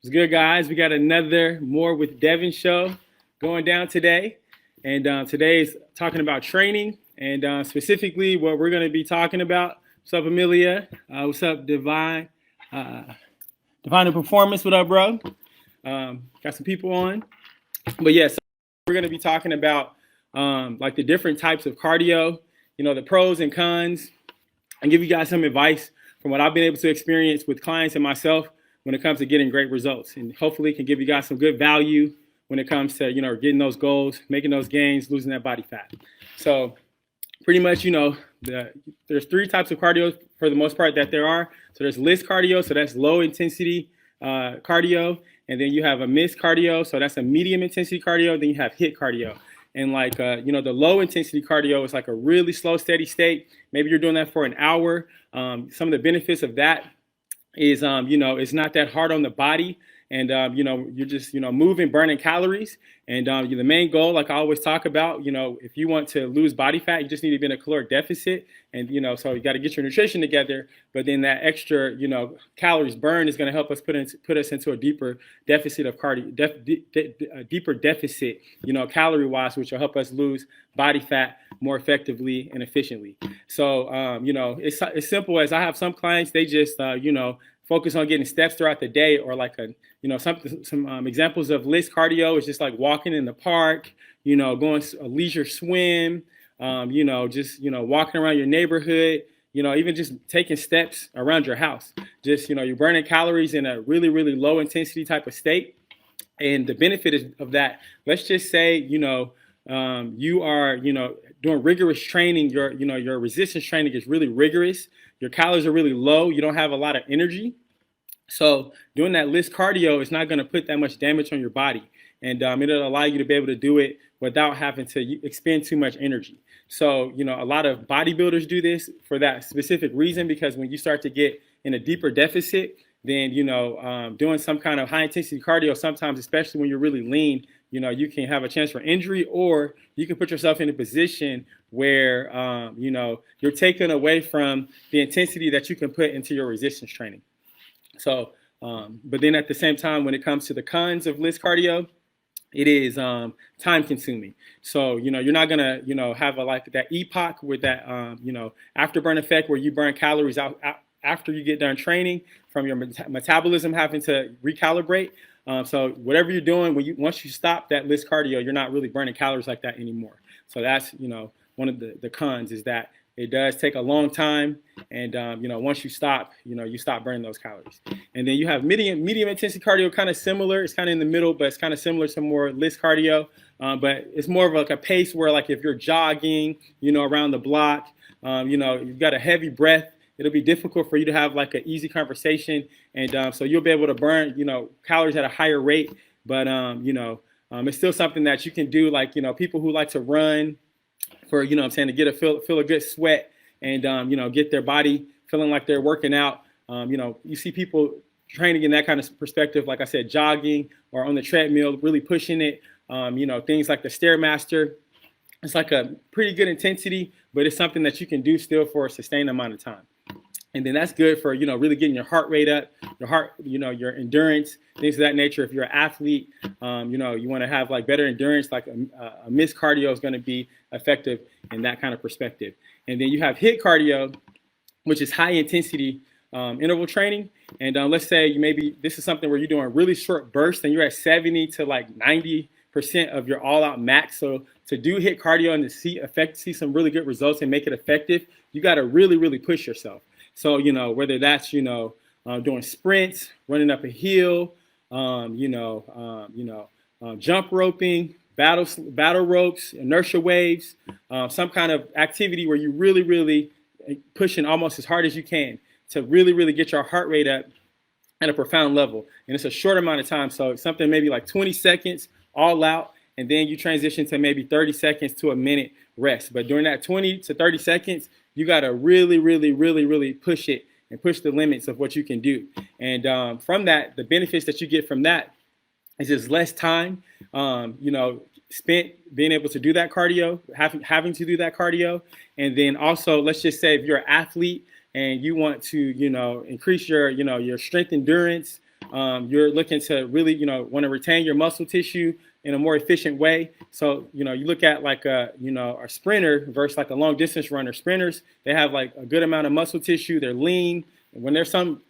What's good, guys? We got another More with Devin show going down today. And today's talking about training and specifically what we're going to be talking about. What's up, Amelia? What's up, Divine? Divine Performance, what up, bro? Got some people on. But yes, we're going to be talking about like the different types of cardio, the pros and cons, and give you guys some advice from what I've been able to experience with clients and myself when it comes to getting great results, and hopefully can give you guys some good value when it comes to, getting those goals, making those gains, losing that body fat. So pretty much, there's three types of cardio for the most part that there are. So there's LIST cardio, so that's low intensity cardio. And then you have a MIST cardio, so that's a medium intensity cardio. Then you have HIIT cardio. And the low intensity cardio is like a really slow, steady state. Maybe you're doing that for an hour. Some of the benefits of that is, it's not that hard on the body. And, you're just, moving, burning calories. And the main goal, like I always talk about, if you want to lose body fat, you just need to be in a caloric deficit. And, so you got to get your nutrition together. But then that extra, calories burned is going to help us put us into a deeper deficit of a deeper deficit, calorie wise, which will help us lose body fat more effectively and efficiently. So, it's as simple as I have some clients, they just, focus on getting steps throughout the day, or like some examples of LIST cardio is just like walking in the park, going a leisure swim, just walking around your neighborhood, even just taking steps around your house. Just you're burning calories in a really, really low intensity type of state. And the benefit of that, let's just say you are doing rigorous training, your resistance training is really rigorous. Your calories are really low. You don't have a lot of energy. So doing that LIST cardio is not going to put that much damage on your body. And it'll allow you to be able to do it without having to expend too much energy. So, a lot of bodybuilders do this for that specific reason, because when you start to get in a deeper deficit, then, doing some kind of high intensity cardio, sometimes, especially when you're really lean, you can have a chance for injury, or you can put yourself in a position where, you're taken away from the intensity that you can put into your resistance training. So, but then at the same time, when it comes to the cons of LIST cardio, it is time consuming. So, you're not going to, have like that epoch with that, afterburn effect where you burn calories out after you get done training from your metabolism having to recalibrate. So whatever you're doing, once you stop that LIST cardio, you're not really burning calories like that anymore. So that's, one of the cons is that it does take a long time. And, once you stop, you stop burning those calories. And then you have medium intensity cardio, kind of similar. It's kind of in the middle, but it's kind of similar to more LIST cardio. But it's more of like a pace where, like, if you're jogging, around the block, you've got a heavy breath, it'll be difficult for you to have like an easy conversation. And so you'll be able to burn, calories at a higher rate. But, it's still something that you can do. Like, people who like to run for, to get feel a good sweat and, get their body feeling like they're working out. You see people training in that kind of perspective, like I said, jogging or on the treadmill, really pushing it. Things like the Stairmaster. It's like a pretty good intensity, but it's something that you can do still for a sustained amount of time. And then that's good for, really getting your heart rate up, your endurance, things of that nature. If you're an athlete, you want to have like better endurance, like a MIST cardio is going to be effective in that kind of perspective. And then you have HIIT cardio, which is high intensity interval training. And let's say this is something where you're doing really short bursts and you're at 70 to like 90% of your all out max. So to do HIIT cardio and to see some really good results and make it effective, you got to really, really push yourself. So, whether that's, doing sprints, running up a hill, jump roping, battle ropes, inertia waves, some kind of activity where you really, really pushing almost as hard as you can to really, really get your heart rate up at a profound level. And it's a short amount of time. So it's something maybe like 20 seconds all out, and then you transition to maybe 30 seconds to a minute rest. But during that 20 to 30 seconds, you got to really, really, really, really push it and push the limits of what you can do. And from that, the benefits that you get from that is just less time, spent being able to do that cardio, having to do that cardio. And then also, let's just say if you're an athlete and you want to, increase your, your strength endurance, you're looking to really, want to retain your muscle tissue in a more efficient way. So, you look at like a sprinter versus like a long distance runner. Sprinters, they have like a good amount of muscle tissue. They're lean. When there's some,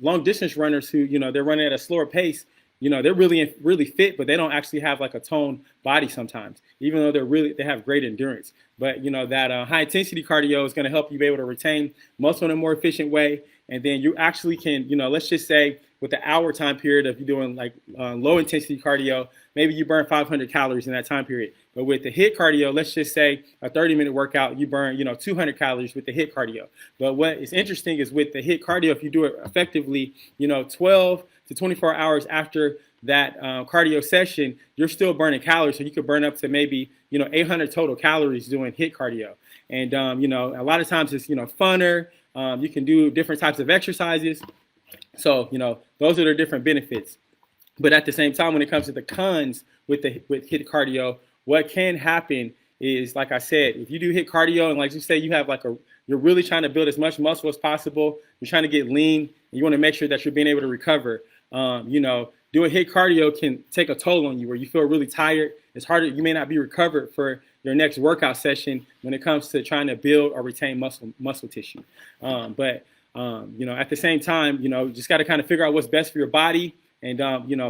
long distance runners who, they're running at a slower pace, they're really fit, but they don't actually have like a toned body sometimes, even though they have great endurance. But, that high intensity cardio is going to help you be able to retain muscle in a more efficient way. And then you actually can, let's just say with the hour time period, if you're doing like low intensity cardio, maybe you burn 500 calories in that time period. But with the HIIT cardio, let's just say a 30-minute workout, you burn, 200 calories with the HIIT cardio. But what is interesting is with the HIIT cardio, if you do it effectively, 12 to 24 hours after that cardio session, you're still burning calories. So you could burn up to maybe, 800 total calories doing HIIT cardio. And, a lot of times it's, funner. You can do different types of exercises. So, those are the different benefits. But at the same time, when it comes to the cons with HIIT cardio, what can happen is, like I said, if you do HIIT cardio and like you say, you have like you're really trying to build as much muscle as possible. You're trying to get lean. And you want to make sure that you're being able to recover. Doing HIIT cardio can take a toll on you where you feel really tired. It's harder. You may not be recovered for your next workout session when it comes to trying to build or retain muscle tissue. But at the same time, just got to kind of figure out what's best for your body and,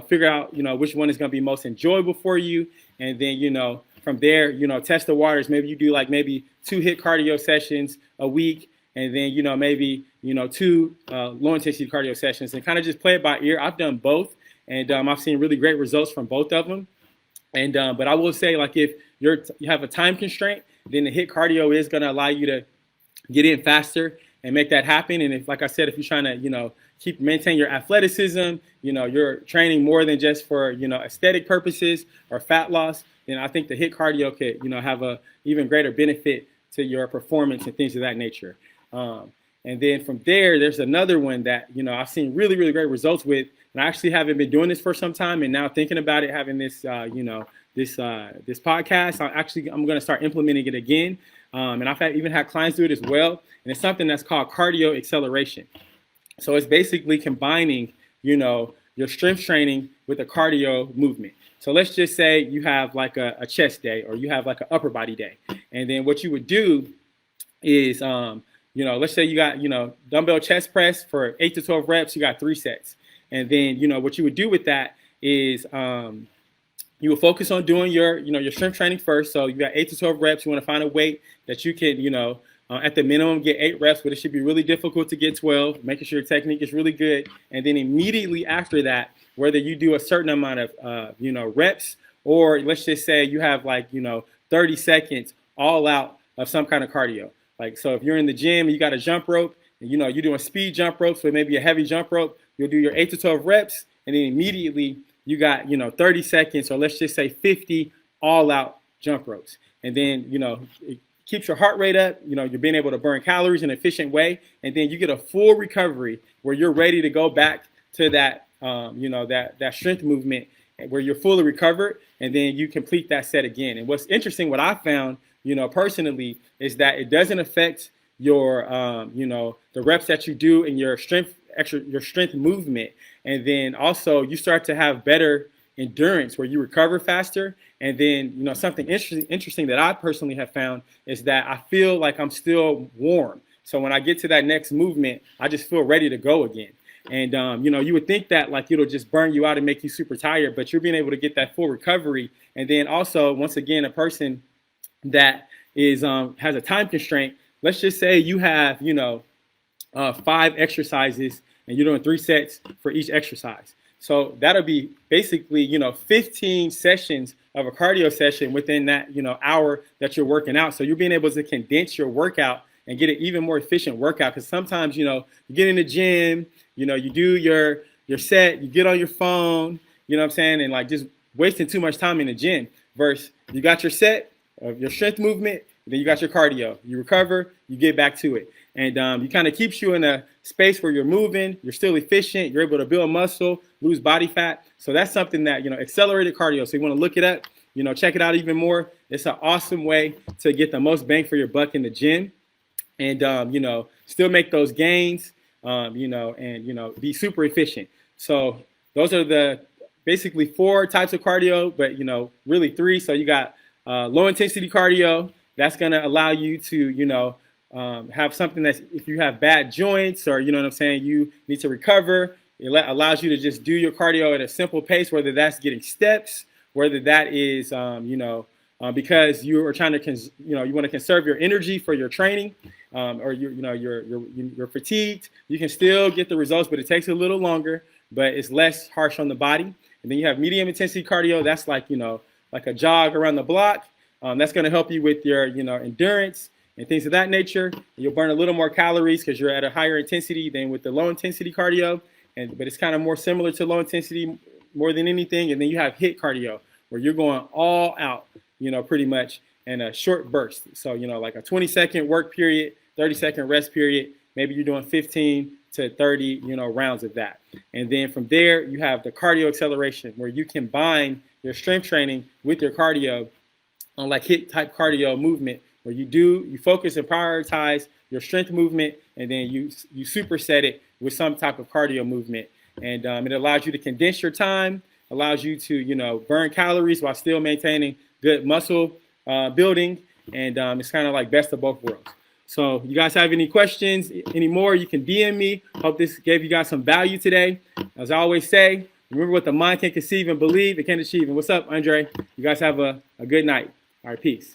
figure out, which one is going to be most enjoyable for you. And then, from there, test the waters. Maybe you do like maybe 2 HIIT cardio sessions a week. And then, maybe, 2 low intensity cardio sessions and kind of just play it by ear. I've done both. And I've seen really great results from both of them. And but I will say, like, if you have a time constraint, then the HIIT cardio is going to allow you to get in faster and make that happen. And if, like I said, if you're trying to, maintain your athleticism, you're training more than just for, aesthetic purposes or fat loss, then I think the HIIT cardio could, have a even greater benefit to your performance and things of that nature. And then from there, there's another one that, I've seen really, really great results with. And I actually haven't been doing this for some time. And now thinking about it, having this, this podcast, I'm going to start implementing it again. And I've even had clients do it as well. And it's something that's called cardio acceleration. So it's basically combining, your strength training with a cardio movement. So let's just say you have like a chest day or you have like an upper body day. And then what you would do is, let's say you got, dumbbell chest press for 8 to 12 reps, you got 3 sets. And then, what you would do with that is you will focus on doing your strength training first. So you got 8 to 12 reps. You want to find a weight that you can, at the minimum get 8 reps, but it should be really difficult to get 12, making sure your technique is really good. And then immediately after that, whether you do a certain amount of, reps, or let's just say you have like, 30 seconds all out of some kind of cardio. Like, so if you're in the gym and you got a jump rope, and, you're doing speed jump ropes with maybe a heavy jump rope, you'll do your 8 to 12 reps, and then immediately you got, 30 seconds, or let's just say 50 all-out jump ropes. And then, it keeps your heart rate up, you're being able to burn calories in an efficient way, and then you get a full recovery where you're ready to go back to that, that strength movement where you're fully recovered, and then you complete that set again. And what's interesting, what I found, personally, is that it doesn't affect your, the reps that you do in your strength movement. And then also you start to have better endurance where you recover faster. And then, something interesting that I personally have found is that I feel like I'm still warm. So when I get to that next movement, I just feel ready to go again. And, you would think that like it'll just burn you out and make you super tired, but you're being able to get that full recovery. And then also, once again, a person that is has a time constraint, let's just say you have, 5 exercises and you're doing 3 sets for each exercise. So that'll be basically, 15 sessions of a cardio session within that, hour that you're working out. So you're being able to condense your workout and get an even more efficient workout. Because sometimes, you get in the gym, you do your set, you get on your phone, you know what I'm saying? And like just wasting too much time in the gym versus you got your set of your strength movement, then you got your cardio, you recover, you get back to it. And it kind of keeps you in a space where you're moving, you're still efficient, you're able to build muscle, lose body fat. So that's something that, accelerated cardio. So you want to look it up, check it out even more. It's an awesome way to get the most bang for your buck in the gym and, still make those gains, and, be super efficient. So those are the basically 4 types of cardio, but really 3. So you got low intensity cardio. That's going to allow you to have something that's, if you have bad joints or what I'm saying, you need to recover. It allows you to just do your cardio at a simple pace, whether that's getting steps, whether that is because you are trying to you want to conserve your energy for your training, or you're fatigued. You can still get the results, but it takes a little longer, but it's less harsh on the body. And then you have medium intensity cardio. That's like like a jog around the block. That's going to help you with your endurance and things of that nature. You'll burn a little more calories because you're at a higher intensity than with the low intensity cardio. But it's kind of more similar to low intensity more than anything. And then you have HIIT cardio, where you're going all out, pretty much in a short burst. So, like a 20-second work period, 30-second rest period. Maybe you're doing 15 to 30, rounds of that. And then from there, you have the cardio acceleration, where you combine your strength training with your cardio on like HIIT type cardio movement, where you focus and prioritize your strength movement, and then you superset it with some type of cardio movement. And it allows you to condense your time, allows you to burn calories while still maintaining good muscle building. And it's kind of like best of both worlds. So you guys have any questions, any more, you can DM me. Hope this gave you guys some value today. As I always say, remember what the mind can conceive and believe it can achieve. And what's up, Andre? You guys have a good night. All right, peace.